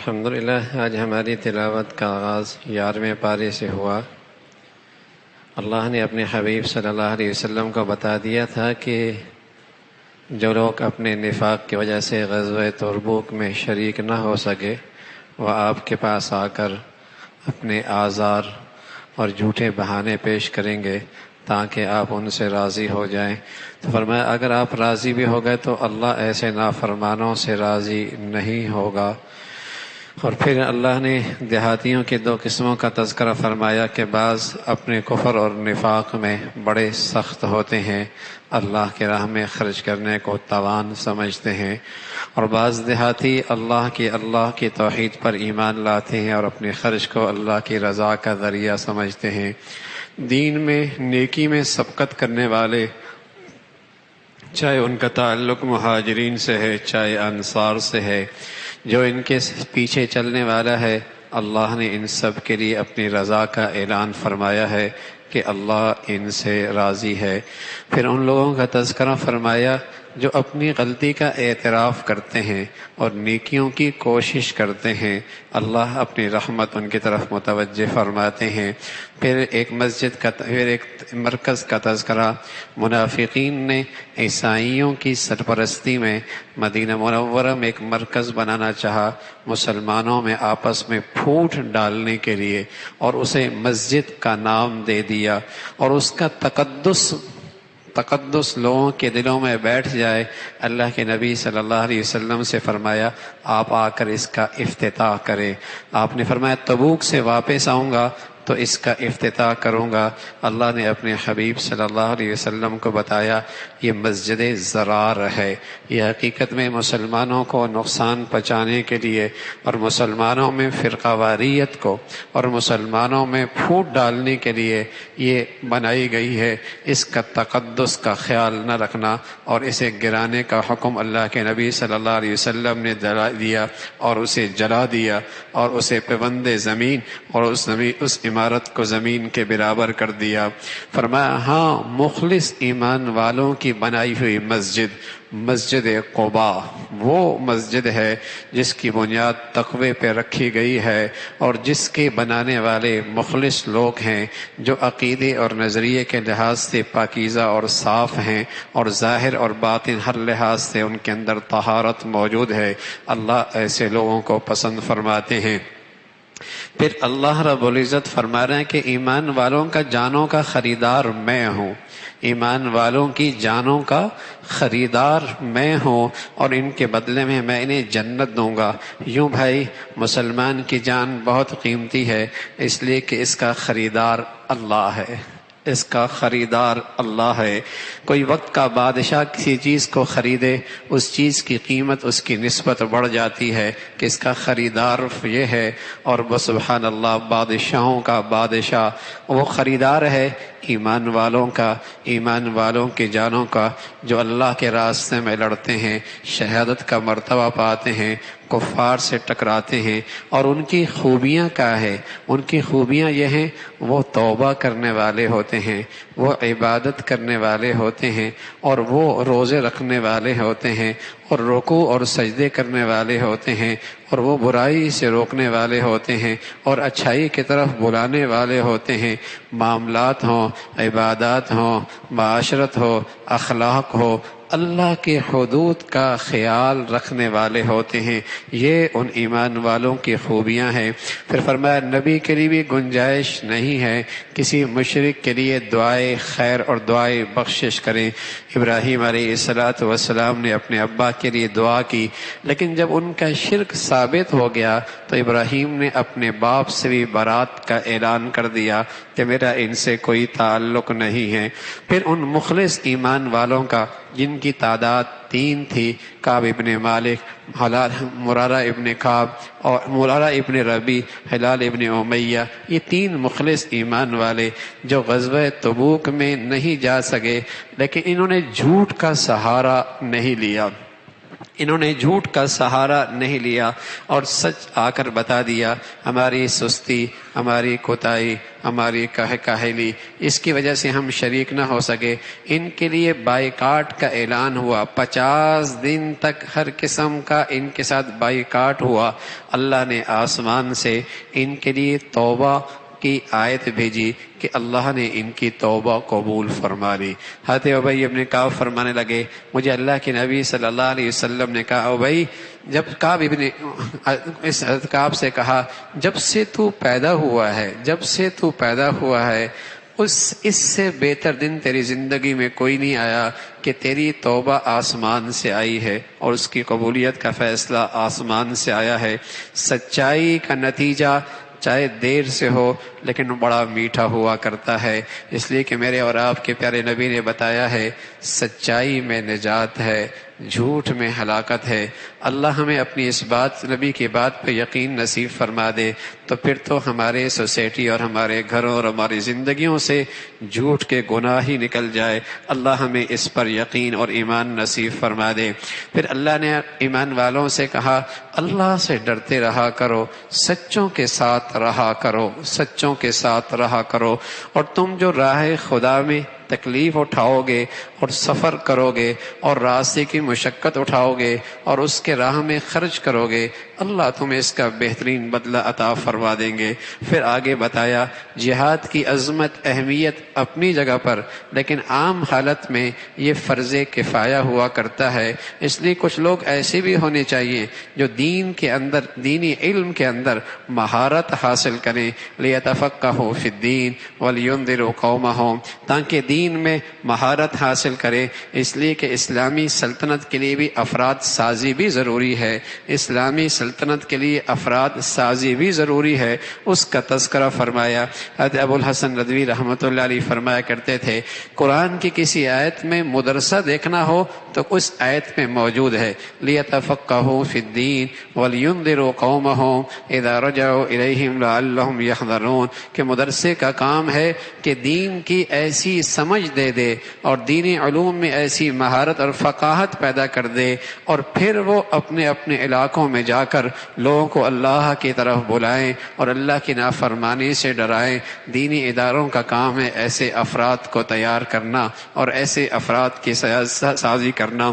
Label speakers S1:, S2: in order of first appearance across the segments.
S1: الحمدللہ آج ہماری تلاوت کا آغاز 11ویں پارے سے ہوا۔ اللہ نے اپنے حبیب صلی اللہ علیہ وسلم کو بتا دیا تھا کہ جو لوگ اپنے نفاق کی وجہ سے غزوہ تبوک میں شریک نہ ہو سکے وہ آپ کے پاس آ کر اپنے آزار اور جھوٹے بہانے پیش کریں گے تاکہ آپ ان سے راضی ہو جائیں۔ تو فرمایا اگر آپ راضی بھی ہو گئے تو اللہ ایسے نافرمانوں سے راضی نہیں ہوگا۔ اور پھر اللہ نے دیہاتیوں کی 2 قسموں کا تذکرہ فرمایا کہ بعض اپنے کفر اور نفاق میں بڑے سخت ہوتے ہیں، اللہ کی راہ میں خرچ کرنے کو توان سمجھتے ہیں، اور بعض دیہاتی اللہ کی توحید پر ایمان لاتے ہیں اور اپنے خرچ کو اللہ کی رضا کا ذریعہ سمجھتے ہیں۔ دین میں نیکی میں سبقت کرنے والے، چاہے ان کا تعلق مہاجرین سے ہے چاہے انصار سے ہے، جو ان کے پیچھے چلنے والا ہے، اللہ نے ان سب کے لیے اپنی رضا کا اعلان فرمایا ہے کہ اللہ ان سے راضی ہے۔ پھر ان لوگوں کا تذکرہ فرمایا جو اپنی غلطی کا اعتراف کرتے ہیں اور نیکیوں کی کوشش کرتے ہیں، اللہ اپنی رحمت ان کی طرف متوجہ فرماتے ہیں۔ پھر ایک مرکز کا تذکرہ، منافقین نے عیسائیوں کی سرپرستی میں مدینہ منورہ میں ایک مرکز بنانا چاہا مسلمانوں میں آپس میں پھوٹ ڈالنے کے لیے، اور اسے مسجد کا نام دے دیا، اور اس کا تقدس لوگوں کے دلوں میں بیٹھ جائے۔ اللہ کے نبی صلی اللہ علیہ وسلم سے فرمایا آپ آ کر اس کا افتتاح کریں۔ آپ نے فرمایا تبوک سے واپس آؤں گا تو اس کا افتتاح کروں گا۔ اللہ نے اپنے حبیب صلی اللہ علیہ وسلم کو بتایا یہ مسجد ضرار ہے، یہ حقیقت میں مسلمانوں کو نقصان پہنچانے کے لیے اور مسلمانوں میں فرقہ واریت کو اور مسلمانوں میں پھوٹ ڈالنے کے لیے یہ بنائی گئی ہے۔ اس کا تقدس کا خیال نہ رکھنا اور اسے گرانے کا حکم اللہ کے نبی صلی اللہ علیہ وسلم نے دیا اور اسے جلا دیا اور اسے پیوند زمین اور اس عمارت کو زمین کے برابر کر دیا۔ فرمایا ہاں مخلص ایمان والوں کی بنائی ہوئی مسجد قباء وہ مسجد ہے جس کی بنیاد تقوی پہ رکھی گئی ہے اور جس کے بنانے والے مخلص لوگ ہیں جو عقیدے اور نظریے کے لحاظ سے پاکیزہ اور صاف ہیں اور ظاہر اور باطن ہر لحاظ سے ان کے اندر طہارت موجود ہے۔ اللہ ایسے لوگوں کو پسند فرماتے ہیں۔ پھر اللہ رب العزت فرما رہے ہیں کہ ایمان والوں کا جانوں کا خریدار میں ہوں، ایمان والوں کی جانوں کا خریدار میں ہوں اور ان کے بدلے میں میں انہیں جنت دوں گا۔ یوں بھائی مسلمان کی جان بہت قیمتی ہے، اس لیے کہ اس کا خریدار اللہ ہے، اس کا خریدار اللہ ہے۔ کوئی وقت کا بادشاہ کسی چیز کو خریدے، اس چیز کی قیمت اس کی نسبت بڑھ جاتی ہے کہ اس کا خریدار یہ ہے، اور سبحان اللہ بادشاہوں کا بادشاہ وہ خریدار ہے ایمان والوں کا، ایمان والوں کی جانوں کا، جو اللہ کے راستے میں لڑتے ہیں، شہادت کا مرتبہ پاتے ہیں، کفار سے ٹکراتے ہیں۔ اور ان کی خوبیاں کیا ہے؟ ان کی خوبیاں یہ ہیں وہ توبہ کرنے والے ہوتے ہیں، وہ عبادت کرنے والے ہوتے ہیں، اور وہ روزے رکھنے والے ہوتے ہیں، اور رکوع اور سجدے کرنے والے ہوتے ہیں، اور وہ برائی سے روکنے والے ہوتے ہیں اور اچھائی کی طرف بلانے والے ہوتے ہیں۔ معاملات ہوں، عبادات ہوں، معاشرت ہو، اخلاق ہو، اللہ کے حدود کا خیال رکھنے والے ہوتے ہیں۔ یہ ان ایمان والوں کی خوبیاں ہیں۔ پھر فرمایا نبی کے لیے بھی گنجائش نہیں ہے کسی مشرک کے لیے دعائے خیر اور دعائے بخشش کریں۔ ابراہیم علیہ السلام نے اپنے ابا کے لیے دعا کی، لیکن جب ان کا شرک ثابت ہو گیا تو ابراہیم نے اپنے باپ سے بھی برات کا اعلان کر دیا کہ میرا ان سے کوئی تعلق نہیں ہے۔ پھر ان مخلص ایمان والوں کا جن کی تعداد 3 تھی، کعب ابن مالک، مرارہ ابن کعب اور مرارہ ابن ربی، ہلال ابن امیہ، یہ 3 مخلص ایمان والے جو غزوہ تبوک میں نہیں جا سکے، لیکن انہوں نے جھوٹ کا سہارا نہیں لیا، انہوں نے جھوٹ کا سہارا نہیں لیا اور سچ آ کر بتا دیا۔ ہماری سستی، ہماری کوتاہی، ہماری کاہلی، اس کی وجہ سے ہم شریک نہ ہو سکے۔ ان کے لیے بائیکاٹ کا اعلان ہوا، 50 دن تک ہر قسم کا ان کے ساتھ بائیکاٹ ہوا۔ اللہ نے آسمان سے ان کے لیے توبہ کی آیت بھیجی کہ اللہ نے ان کی توبہ قبول فرما لی۔ حضرت ابی ابن کعب فرمانے لگے، مجھے اللہ کے نبی صلی اللہ علیہ وسلم نے کہا، ابی، جب اس حضرت کعب سے کہا، جب سے تو پیدا ہوا ہے اس سے بہتر دن تیری زندگی میں کوئی نہیں آیا کہ تیری توبہ آسمان سے آئی ہے اور اس کی قبولیت کا فیصلہ آسمان سے آیا ہے۔ سچائی کا نتیجہ چاہے دیر سے ہو لیکن بڑا میٹھا ہوا کرتا ہے، اس لیے کہ میرے اور آپ کے پیارے نبی نے بتایا ہے، سچائی میں نجات ہے، جھوٹ میں ہلاکت ہے۔ اللہ ہمیں اپنی اس بات، نبی کی بات پہ یقین نصیب فرما دے، تو پھر تو ہمارے سوسائٹی اور ہمارے گھروں اور ہماری زندگیوں سے جھوٹ کے گناہ ہی نکل جائے۔ اللہ ہمیں اس پر یقین اور ایمان نصیب فرما دے۔ پھر اللہ نے ایمان والوں سے کہا، اللہ سے ڈرتے رہا کرو، سچوں کے ساتھ رہا کرو، سچوں کے ساتھ رہا کرو، اور تم جو راہ خدا میں تکلیف اٹھاؤ گے اور سفر کرو گے اور راستے کی مشقت اٹھاؤ گے اور اس کے راہ میں خرچ کرو گے، اللہ تمہیں اس کا بہترین بدلہ عطا فرما دیں گے۔ پھر آگے بتایا، جہاد کی عظمت، اہمیت اپنی جگہ پر، لیکن عام حالت میں یہ فرض کفایہ ہوا کرتا ہے، اس لیے کچھ لوگ ایسے بھی ہونے چاہیے جو دین کے اندر، دینی علم کے اندر مہارت حاصل کریں، لیتفقہوا فی الدین ولینذروا قومہم، تاکہ دین میں مہارت حاصل کرے۔ اس لیے کہ اسلامی سلطنت کے لیے بھی افراد سازی بھی ضروری ہے، اسلامی سلطنت کے لیے افراد سازی بھی ضروری ہے، اس کا تذکرہ فرمایا۔ حضرت ابو الحسن ندوی رحمۃ اللہ علیہ فرمایا کرتے تھے، قرآن کی کسی آیت میں مدرسہ دیکھنا ہو تو اس آیت میں موجود ہے، لیتفقہوا فی الدین ولینذروا قومہم اذا رجعوا الیہم لعلہم یحذرون، کہ مدرسے کا کام ہے کہ دین کی ایسی سمجھ دے دے اور دینی علوم میں ایسی مہارت اور فقاہت پیدا کر دے، اور پھر وہ اپنے اپنے علاقوں میں جا کر لوگوں کو اللہ کی طرف بلائیں اور اللہ کی نافرمانی سے ڈرائیں۔ دینی اداروں کا کام ہے ایسے افراد کو تیار کرنا اور ایسے افراد کی سازی کرنا۔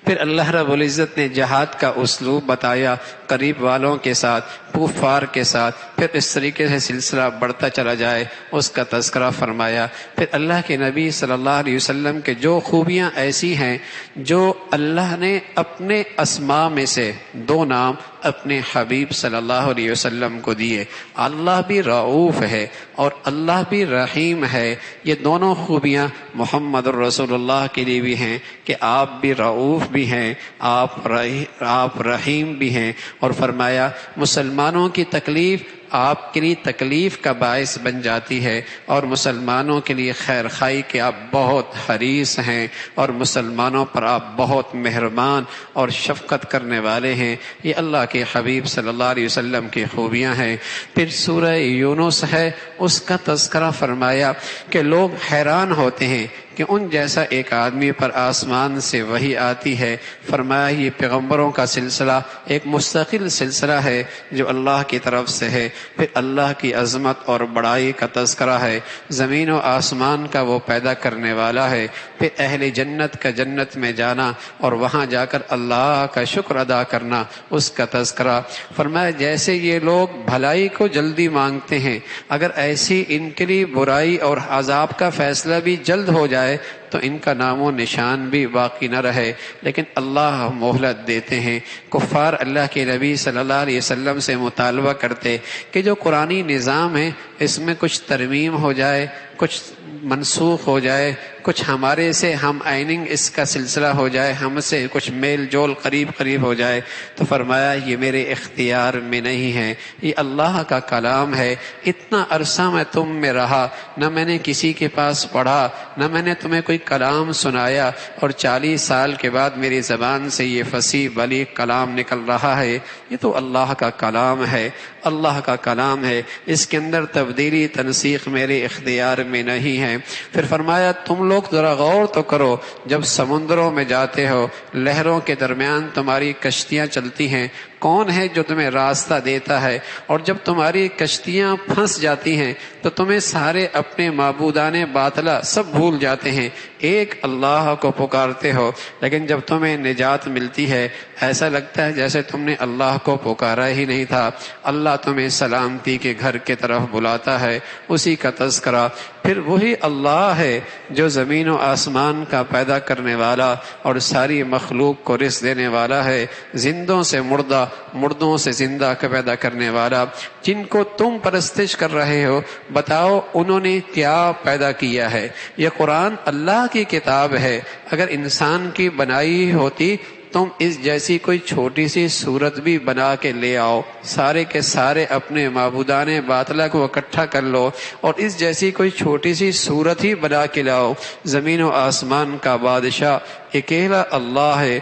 S1: پھر اللہ رب العزت نے جہاد کا اسلوب بتایا، قریب والوں کے ساتھ، کفار کے ساتھ، پھر اس طریقے سے سلسلہ بڑھتا چلا جائے، اس کا تذکرہ فرمایا۔ پھر اللہ کے نبی صلی اللہ علیہ وسلم کے جو خوبیاں ایسی ہیں جو اللہ نے اپنے اسماء میں سے 2 نام اپنے حبیب صلی اللہ علیہ وسلم کو دیے، اللہ بھی رؤوف ہے اور اللہ بھی رحیم ہے، یہ دونوں خوبیاں محمد الرسول اللہ کے لیے بھی ہیں کہ آپ بھی رؤوف بھی ہیں، آپ رحیم بھی ہیں، اور فرمایا مسلمانوں کی تکلیف آپ کے لیے تکلیف کا باعث بن جاتی ہے، اور مسلمانوں کے لیے خیر خواہی کے آپ بہت حریص ہیں، اور مسلمانوں پر آپ بہت مہربان اور شفقت کرنے والے ہیں۔ یہ اللہ کے حبیب صلی اللہ علیہ وسلم کی خوبیاں ہیں۔ پھر سورہ یونس ہے، اس کا تذکرہ فرمایا کہ لوگ حیران ہوتے ہیں کہ ان جیسا ایک آدمی پر آسمان سے وحی آتی ہے۔ فرمایا یہ پیغمبروں کا سلسلہ ایک مستقل سلسلہ ہے جو اللہ کی طرف سے ہے۔ پھر اللہ کی عظمت اور بڑائی کا تذکرہ ہے، زمین و آسمان کا وہ پیدا کرنے والا ہے۔ پھر اہل جنت کا جنت میں جانا اور وہاں جا کر اللہ کا شکر ادا کرنا، اس کا تذکرہ۔ فرمایا جیسے یہ لوگ بھلائی کو جلدی مانگتے ہیں، اگر ایسی ان کے لیے برائی اور عذاب کا فیصلہ بھی جلد ہو جائے تو ان کا نام و نشان بھی باقی نہ رہے، لیکن اللہ مہلت دیتے ہیں۔ کفار اللہ کے نبی صلی اللہ علیہ وسلم سے مطالبہ کرتے کہ جو قرآنی نظام ہے اس میں کچھ ترمیم ہو جائے، کچھ منسوخ ہو جائے، کچھ ہمارے سے ہم آئیننگ اس کا سلسلہ ہو جائے، ہم سے کچھ میل جول قریب ہو جائے، تو فرمایا یہ میرے اختیار میں نہیں ہے، یہ اللہ کا کلام ہے۔ اتنا عرصہ میں تم میں رہا، نہ میں نے کسی کے پاس پڑھا، نہ میں نے تمہیں کوئی کلام سنایا، اور 40 سال کے بعد میری زبان سے یہ فصیح بلیغ کلام نکل رہا ہے، یہ تو اللہ کا کلام ہے، اللہ کا کلام ہے، اس کے اندر تبدیلی تنسیخ میرے اختیار میں نہیں ہے۔ پھر فرمایا تم لوگ لوگ ذرا غور تو کرو، جب سمندروں میں جاتے ہو، لہروں کے درمیان تمہاری کشتیاں چلتی ہیں، کون ہے جو تمہیں راستہ دیتا ہے؟ اور جب تمہاری کشتیاں پھنس جاتی ہیں تو تمہیں سارے اپنے معبودان باطلا سب بھول جاتے ہیں، ایک اللہ کو پکارتے ہو، لیکن جب تمہیں نجات ملتی ہے ایسا لگتا ہے جیسے تم نے اللہ کو پکارا ہی نہیں تھا۔ اللہ تمہیں سلامتی کے گھر کی طرف بلاتا ہے، اسی کا تذکرہ۔ پھر وہی اللہ ہے جو زمین و آسمان کا پیدا کرنے والا اور ساری مخلوق کو رزق دینے والا ہے، زندوں سے مردہ، مردوں سے زندہ کا پیدا کرنے والا۔ جن کو تم پرستش کر رہے ہو، بتاؤ انہوں نے کیا پیدا کیا ہے؟ یہ قرآن اللہ کی کتاب ہے، اگر انسان کی بنائی ہوتی تم اس جیسی کوئی چھوٹی سی صورت بھی بنا کے لے آؤ، سارے کے سارے اپنے معبودان باطلا کو اکٹھا کر لو اور اس جیسی کوئی چھوٹی سی صورت ہی بنا کے لاؤ۔ زمین و آسمان کا بادشاہ اکیلا اللہ ہے۔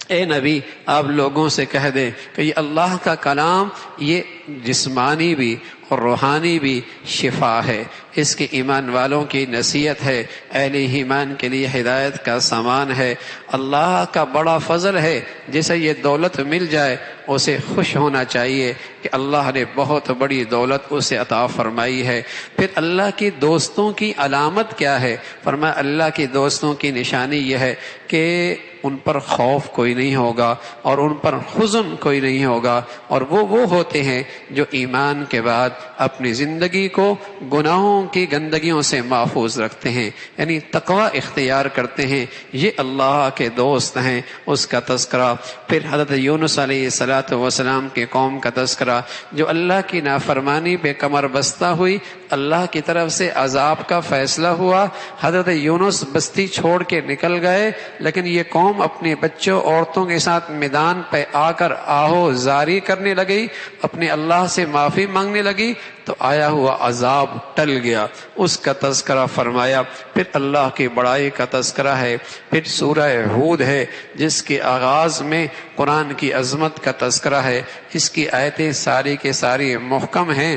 S1: اے نبی، آپ لوگوں سے کہہ دیں کہ یہ اللہ کا کلام، یہ جسمانی بھی اور روحانی بھی شفا ہے، اس کے ایمان والوں کی نصیحت ہے، اہل ایمان کے لیے ہدایت کا سامان ہے۔ اللہ کا بڑا فضل ہے، جسے یہ دولت مل جائے اسے خوش ہونا چاہیے کہ اللہ نے بہت بڑی دولت اسے عطا فرمائی ہے۔ پھر اللہ کی دوستوں کی علامت کیا ہے؟ فرمایا اللہ کی دوستوں کی نشانی یہ ہے کہ ان پر خوف کوئی نہیں ہوگا اور ان پر حزن کوئی نہیں ہوگا، اور وہ ہوتے ہیں جو ایمان کے بعد اپنی زندگی کو گناہوں کی گندگیوں سے محفوظ رکھتے ہیں، یعنی تقوی اختیار کرتے ہیں، یہ اللہ کے دوست ہیں۔ اس کا تذکرہ۔ پھر حضرت یونس علیہ الصلوۃ والسلام کے قوم کا تذکرہ، جو اللہ کی نافرمانی پہ کمر بستہ ہوئی، اللہ کی طرف سے عذاب کا فیصلہ ہوا، حضرت یونس بستی چھوڑ کے نکل گئے، لیکن یہ قوم اپنے بچوں عورتوں کے ساتھ میدان پہ آ کر آہو زاری کرنے لگی، اپنے اللہ سے معافی مانگنے لگی، تو آیا ہوا عذاب ٹل گیا، اس کا تذکرہ فرمایا۔ پھر اللہ کی بڑائی کا تذکرہ ہے۔ پھر سورہ ہود ہے جس کے آغاز میں قرآن کی عظمت کا تذکرہ ہے، اس کی آیتیں ساری کے ساری محکم ہیں،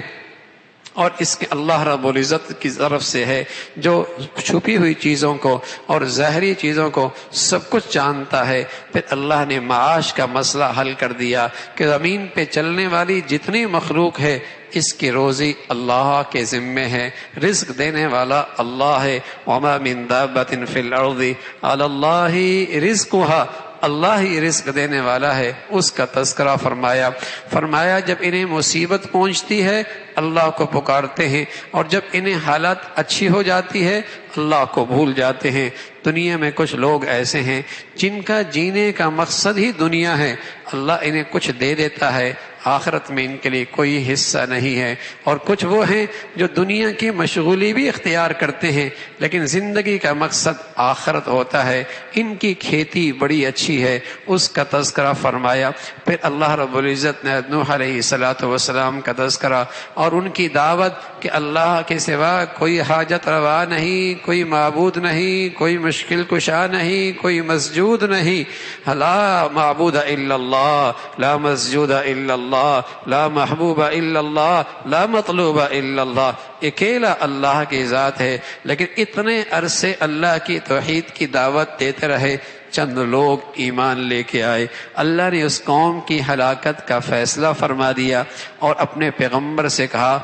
S1: اور اس کے اللہ رب العزت کی طرف سے ہے جو چھپی ہوئی چیزوں کو اور ظاہری چیزوں کو سب کچھ جانتا ہے۔ پھر اللہ نے معاش کا مسئلہ حل کر دیا کہ زمین پہ چلنے والی جتنی مخلوق ہے اس کی روزی اللہ کے ذمے ہے، رزق دینے والا اللہ ہے۔ وما من دابۃ فی الارض علی اللہ رزقها، اللہ ہی رزق دینے والا ہے، اس کا تذکرہ فرمایا جب انہیں مصیبت پہنچتی ہے اللہ کو پکارتے ہیں، اور جب انہیں حالت اچھی ہو جاتی ہے اللہ کو بھول جاتے ہیں۔ دنیا میں کچھ لوگ ایسے ہیں جن کا جینے کا مقصد ہی دنیا ہے، اللہ انہیں کچھ دے دیتا ہے، آخرت میں ان کے لیے کوئی حصہ نہیں ہے۔ اور کچھ وہ ہیں جو دنیا کی مشغولی بھی اختیار کرتے ہیں لیکن زندگی کا مقصد آخرت ہوتا ہے، ان کی کھیتی بڑی اچھی ہے، اس کا تذکرہ فرمایا۔ پھر اللہ رب العزت نے نوح علیہ السلام کا تذکرہ اور ان کی دعوت کہ اللہ کے سوا کوئی حاجت روا نہیں، کوئی معبود نہیں، کوئی مشکل کشا نہیں، کوئی مسجود نہیں، لا معبود الا اللہ، لا مسجود الا اللہ، لا محبوب الا اللہ، لا مطلوب الا اللہ، اکیلا اللہ کی ذات ہے۔ لیکن اتنے عرصے اللہ کی توحید کی دعوت دیتے رہے، چند لوگ ایمان لے کے آئے، اللہ نے اس قوم کی ہلاکت کا فیصلہ فرما دیا اور اپنے پیغمبر سے کہا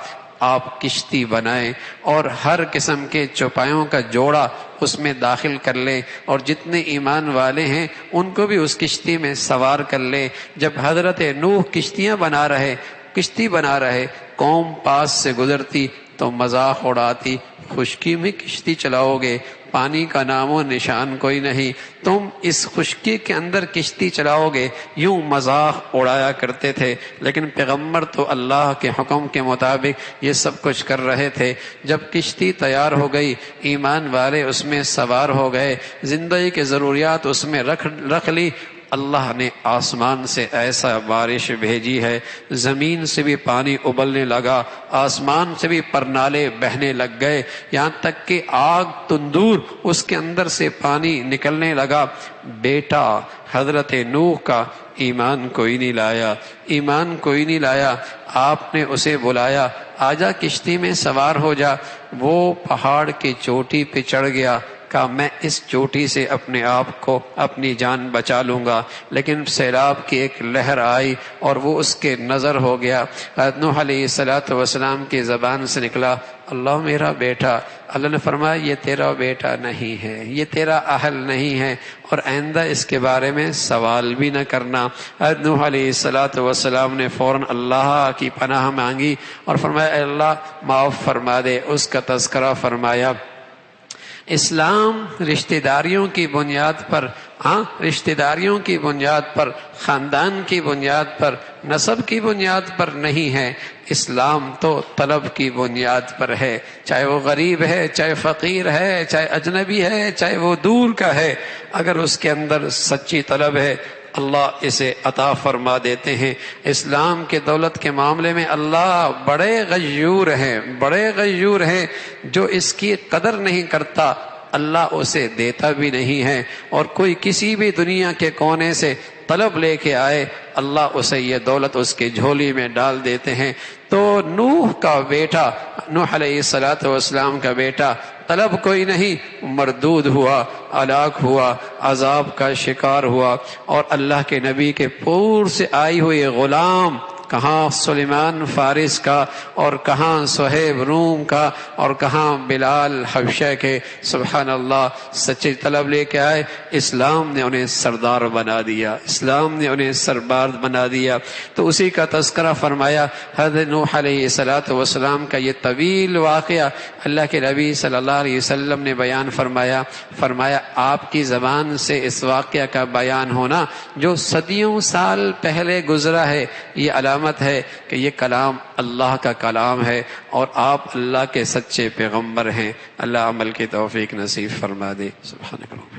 S1: آپ کشتی بنائیں اور ہر قسم کے چوپایوں کا جوڑا اس میں داخل کر لیں، اور جتنے ایمان والے ہیں ان کو بھی اس کشتی میں سوار کر لیں۔ جب حضرت نوح کشتی بنا رہے قوم پاس سے گزرتی تو مذاق اڑاتی، خشکی میں کشتی چلاؤ گے، پانی کا نام و نشان کوئی نہیں، تم اس خشکی کے اندر کشتی چلاؤ گے، یوں مذاق اڑایا کرتے تھے۔ لیکن پیغمبر تو اللہ کے حکم کے مطابق یہ سب کچھ کر رہے تھے۔ جب کشتی تیار ہو گئی، ایمان والے اس میں سوار ہو گئے، زندگی کے ضروریات اس میں رکھ لی، اللہ نے آسمان سے ایسا بارش بھیجی ہے، زمین سے بھی پانی ابلنے لگا، آسمان سے بھی پرنالے بہنے لگ گئے، یہاں تک کہ آگ تندور اس کے اندر سے پانی نکلنے لگا۔ بیٹا حضرت نوح کا ایمان کوئی نہیں لایا، آپ نے اسے بلایا، آجا کشتی میں سوار ہو جا، وہ پہاڑ کی چوٹی پہ چڑھ گیا، کہا میں اس چوٹی سے اپنے آپ کو اپنی جان بچا لوں گا، لیکن سیلاب کی ایک لہر آئی اور وہ اس کے نظر ہو گیا۔ حضرت نوح علیہ السلام کی زبان سے نکلا اللہ میرا بیٹا۔ اللہ نے فرمایا یہ تیرا بیٹا نہیں ہے، یہ تیرا اہل نہیں ہے، اور آئندہ اس کے بارے میں سوال بھی نہ کرنا۔ حضرت نوح علیہ السلام نے فوراً اللہ کی پناہ مانگی اور فرمایا اے اللہ معاف فرما دے۔ اس کا تذکرہ فرمایا۔ اسلام رشتہ داریوں کی بنیاد پر، رشتہ داریوں کی بنیاد پر، خاندان کی بنیاد پر، نسب کی بنیاد پر نہیں ہے، اسلام تو طلب کی بنیاد پر ہے، چاہے وہ غریب ہے، چاہے فقیر ہے، چاہے اجنبی ہے، چاہے وہ دور کا ہے، اگر اس کے اندر سچی طلب ہے اللہ اسے عطا فرما دیتے ہیں۔ اسلام کے دولت کے معاملے میں اللہ بڑے غیور ہیں، بڑے غیور ہیں۔ جو اس کی قدر نہیں کرتا اللہ اسے دیتا بھی نہیں ہے، اور کوئی کسی بھی دنیا کے کونے سے طلب لے کے آئے اللہ اسے یہ دولت اس کی جھولی میں ڈال دیتے ہیں۔ تو نوح کا بیٹا، نوح علیہ السلام کا بیٹا طلب کوئی نہیں، مردود ہوا، ہلاک ہوا، عذاب کا شکار ہوا، اور اللہ کے نبی کے پور سے آئی ہوئی غلام، کہاں سلیمان فارس کا، اور کہاں صہیب روم کا، اور کہاں بلال حبشہ کے، سبحان اللہ، سچی طلب لے کے آئے، اسلام نے انہیں سردار بنا دیا، اسلام نے انہیں سربراہ بنا دیا۔ تو اسی کا تذکرہ فرمایا حضرت نوح علیہ السلام کا یہ طویل واقعہ اللہ کے نبی صلی اللہ علیہ وسلم نے بیان فرمایا آپ کی زبان سے اس واقعہ کا بیان ہونا جو صدیوں سال پہلے گزرا ہے، یہ علامت ہے کہ یہ کلام اللہ کا کلام ہے اور آپ اللہ کے سچے پیغمبر ہیں۔ اللہ عمل کی توفیق نصیب فرما دے۔ سبحانک اللہ۔